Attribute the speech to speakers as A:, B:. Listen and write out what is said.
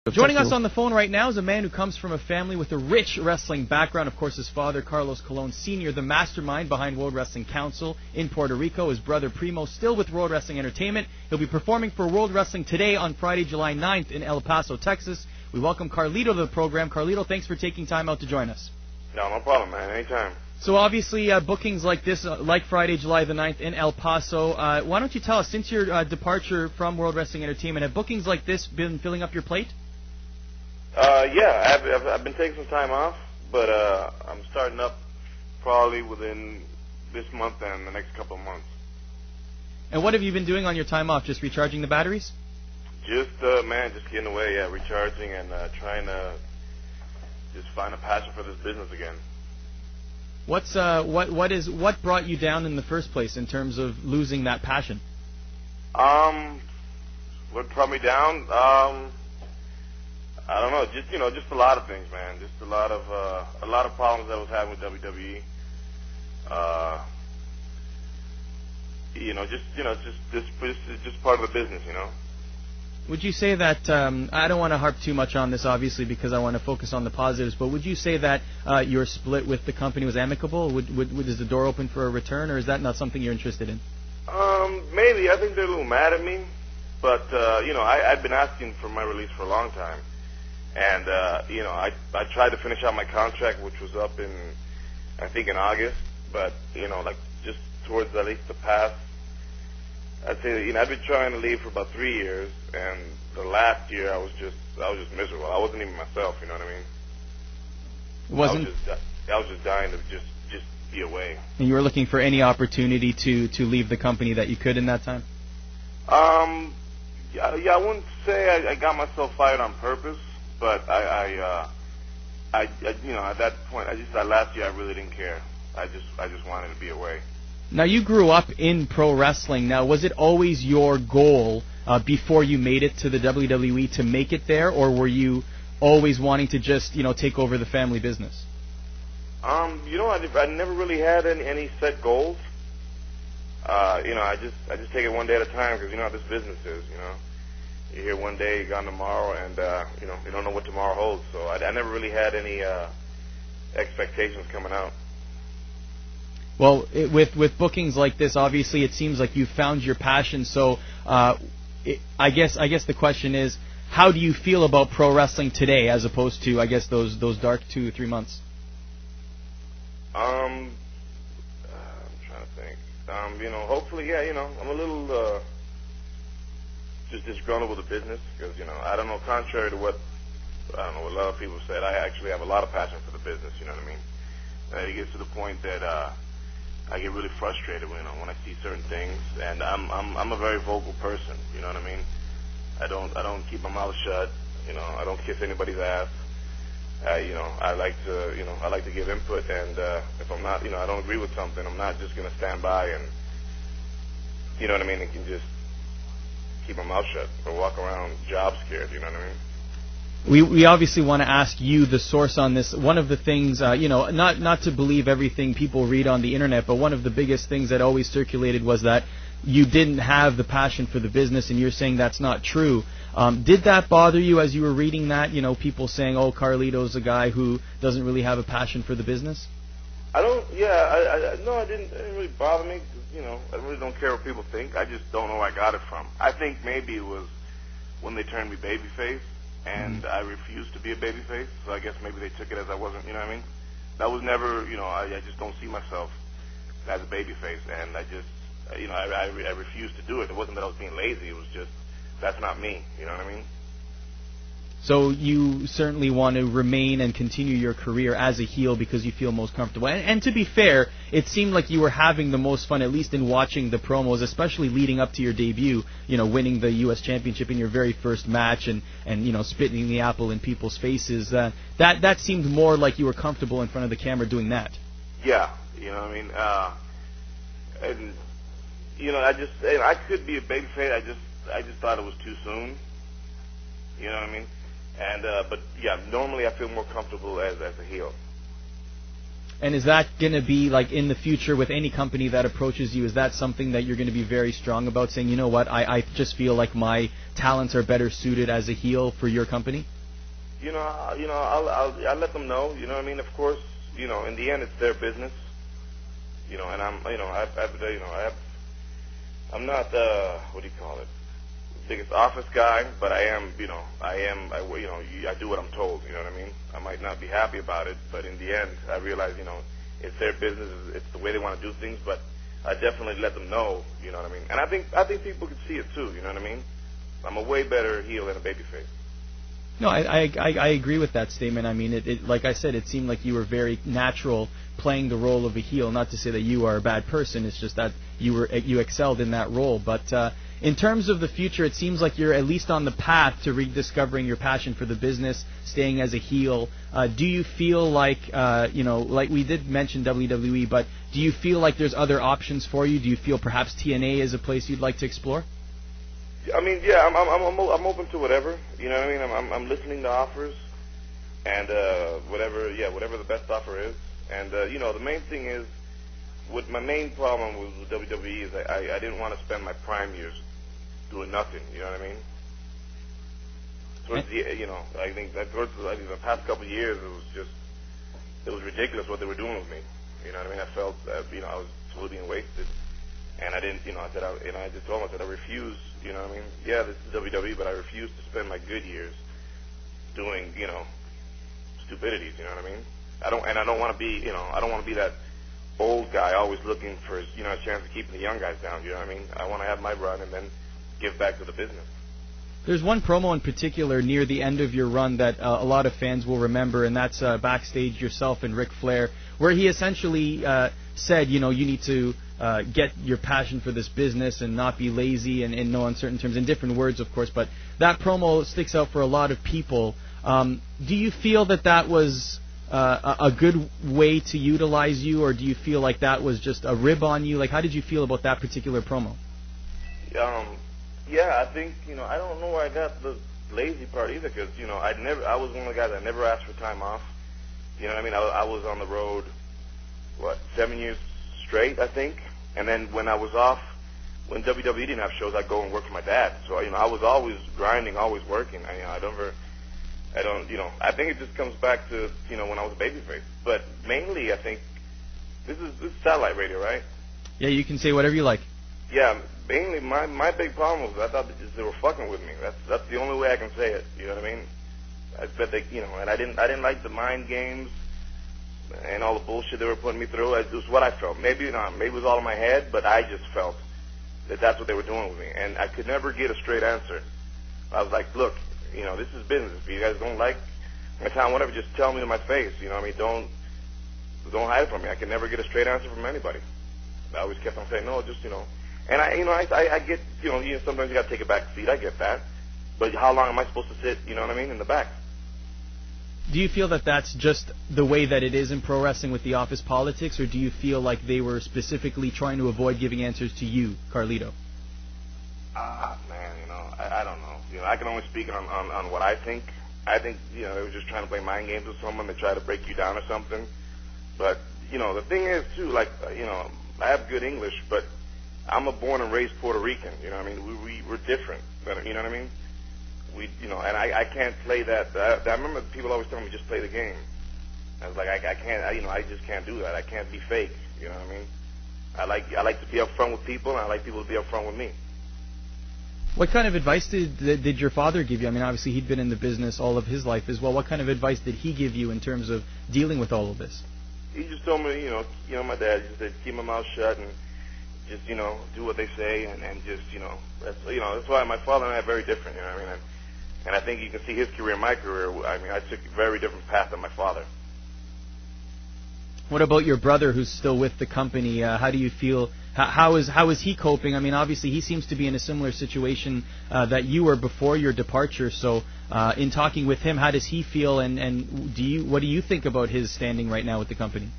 A: Joining us on the phone right now is a man who comes from a family with a rich wrestling background. Of course, his father, Carlos Colon Sr., the mastermind behind World Wrestling Council in Puerto Rico. His brother, Primo, still with World Wrestling Entertainment. He'll be performing for World Wrestling today on Friday, July 9th in El Paso, Texas. We welcome Carlito to the program. Carlito, thanks for taking time out to join us.
B: No problem, man. Anytime.
A: So obviously, bookings like this, like Friday, July the 9th in El Paso, why don't you tell us, since your departure from World Wrestling Entertainment, have bookings like this been filling up your plate?
B: Yeah, I've been taking some time off, but I'm starting up probably within this month and the next couple of months.
A: And what have you been doing on your time off? Just recharging the batteries?
B: Just, man, just getting away, yeah, recharging and trying to just find a passion for this business again.
A: What brought you down in the first place in terms of losing that passion?
B: What brought me down? I don't know, just a lot of things, man. Just a lot of problems that I was having with WWE. Just part of the business, you know.
A: Would you say that, I don't want to harp too much on this, obviously, because I want to focus on the positives, but would you say that your split with the company was amicable? Is the door open for a return, or is that not something you're interested in?
B: Maybe. I think they're a little mad at me, but, I've been asking for my release for a long time. And, I tried to finish out my contract, which was up I think in August, but, just towards at least the past, I'd say, I've been trying to leave for about 3 years, and the last year I was just miserable. I wasn't even myself, you know what I mean? I was just dying to just be away.
A: And you were looking for any opportunity to leave the company that you could in that time?
B: Yeah, I wouldn't say I got myself fired on purpose, but I at that point, that last year I really didn't care. I just wanted to be away.
A: Now, you grew up in pro wrestling. Now, was it always your goal before you made it to the WWE to make it there, or were you always wanting to just, take over the family business?
B: I never really had any set goals. I just take it one day at a time, because you know how this business is, You're here one day, you're gone tomorrow, and, you don't know what tomorrow holds. So I never really had any expectations coming out.
A: Well, with bookings like this, obviously it seems like you've found your passion. So I guess the question is, how do you feel about pro wrestling today as opposed to, I guess, those dark 2 or 3 months?
B: I'm trying to think. Hopefully, yeah, I'm a little just disgruntled with the business because, I don't know, contrary to what a lot of people said, I actually have a lot of passion for the business, you know what I mean? And it gets to the point that I get really frustrated when I see certain things, and I'm a very vocal person, you know what I mean? I don't keep my mouth shut, I don't kiss anybody's ass. I like to give input, and if I'm not, I don't agree with something, I'm not just gonna stand by and, you know what I mean, and can just keep my mouth shut or walk around job scared, you know what I mean?
A: We obviously want to ask you the source on this. One of the things, not to believe everything people read on the internet, but one of the biggest things that always circulated was that you didn't have the passion for the business, and you're saying that's not true. Did that bother you as you were reading that? People saying, "Oh, Carlito's a guy who doesn't really have a passion for the business."
B: No, it didn't really bother me. I really don't care what people think. I just don't know where I got it from. I think maybe it was when they turned me babyface. And I refused to be a babyface, so I guess maybe they took it as I wasn't, you know what I mean? That was never, I just don't see myself as a babyface, and I just, I refused to do it. It wasn't that I was being lazy, it was just, that's not me, you know what I mean?
A: So you certainly want to remain and continue your career as a heel because you feel most comfortable. And to be fair, it seemed like you were having the most fun, at least in watching the promos, especially leading up to your debut, winning the U.S. Championship in your very first match and spitting the apple in people's faces. That seemed more like you were comfortable in front of the camera doing that.
B: Yeah, you know what I mean? I could be a babyface, I just thought it was too soon. You know what I mean? And but yeah, normally I feel more comfortable as a heel.
A: And is that going to be, like, in the future with any company that approaches you, is that something that you're going to be very strong about, saying, you know what, I just feel like my talents are better suited as a heel for your company?
B: I'll let them know. You know what I mean? Of course, in the end, it's their business. And I'm not what do you call it? Biggest office guy, but I do what I'm told. You know what I mean? I might not be happy about it, but in the end, I realize, it's their business. It's the way they want to do things. But I definitely let them know. You know what I mean? And I think people can see it too. You know what I mean? I'm a way better heel than a babyface.
A: No, I agree with that statement. I mean, it like I said, it seemed like you were very natural playing the role of a heel. Not to say that you are a bad person. It's just that you excelled in that role. But in terms of the future, it seems like you're at least on the path to rediscovering your passion for the business, staying as a heel. Do you feel like, like we did mention WWE, but do you feel like there's other options for you? Do you feel perhaps TNA is a place you'd like to explore?
B: I mean, yeah, I'm open to whatever. You know what I mean? I'm listening to offers, and whatever the best offer is. And the main thing is, my main problem with WWE is I didn't want to spend my prime years doing nothing. You know what I mean? Towards the, I think the past couple of years it was ridiculous what they were doing with me. You know what I mean? I felt I was totally being wasted. And I didn't, I just told myself I refuse, you know what I mean? Yeah, this is WWE, but I refuse to spend my good years doing, stupidities, you know what I mean? I don't want to be, I don't want to be that old guy always looking for, a chance of keeping the young guys down, you know what I mean? I want to have my run and then give back to the business.
A: There's one promo in particular near the end of your run that a lot of fans will remember, and that's backstage yourself and Ric Flair, where he essentially said, you need to get your passion for this business and not be lazy and in no uncertain terms, in different words, of course, but that promo sticks out for a lot of people. Do you feel that was a good way to utilize you, or do you feel like that was just a rib on you? Like, how did you feel about that particular promo?
B: Yeah, I think, I don't know where I got the lazy part either, because, I was one of the guys that never asked for time off. You know what I mean? I was on the road, 7 years straight, I think. And then when I was off, when WWE didn't have shows, I'd go and work for my dad. So, I was always grinding, always working. I think it just comes back to, when I was a babyface. But mainly, I think, this is satellite radio, right?
A: Yeah, you can say whatever you like.
B: Yeah, mainly my big problem was I thought they were fucking with me. That's the only way I can say it. You know what I mean? I bet they, and I didn't like the mind games and all the bullshit they were putting me through. It was what I felt. Maybe it was all in my head, but I just felt that that's what they were doing with me, and I could never get a straight answer. I was like, look, this is business. If you guys don't like my time, whatever, just tell me to my face. You know what I mean? Don't hide it from me. I could never get a straight answer from anybody. I always kept on saying no, just And I get sometimes you got to take a back seat. I get that, but how long am I supposed to sit? You know what I mean, in the back?
A: Do you feel that that's just the way that it is in pro wrestling with the office politics, or do you feel like they were specifically trying to avoid giving answers to you, Carlito?
B: Man, I don't know. I can only speak on what I think. I think, they were just trying to play mind games with someone. They try to break you down or something. But, the thing is, too, like, I have good English, but I'm a born and raised Puerto Rican. You know what I mean? We're different. You know what I mean? And I can't play that. I remember people always telling me, just play the game. I was like, I can't, I just can't do that. I can't be fake. You know what I mean? I like to be upfront with people, and I like people to be upfront with me.
A: What kind of advice did your father give you? I mean, obviously he'd been in the business all of his life as well. What kind of advice did he give you in terms of dealing with all of this?
B: He just told me, my dad just said, keep my mouth shut and just, do what they say, and just, that's why my father and I are very different, you know what I mean? And I think you can see his career and my career. I mean, I took a very different path than my father.
A: What about your brother who's still with the company? How do you feel? How is he coping? I mean, obviously he seems to be in a similar situation that you were before your departure. So in talking with him, how does he feel? And what do you think about his standing right now with the company?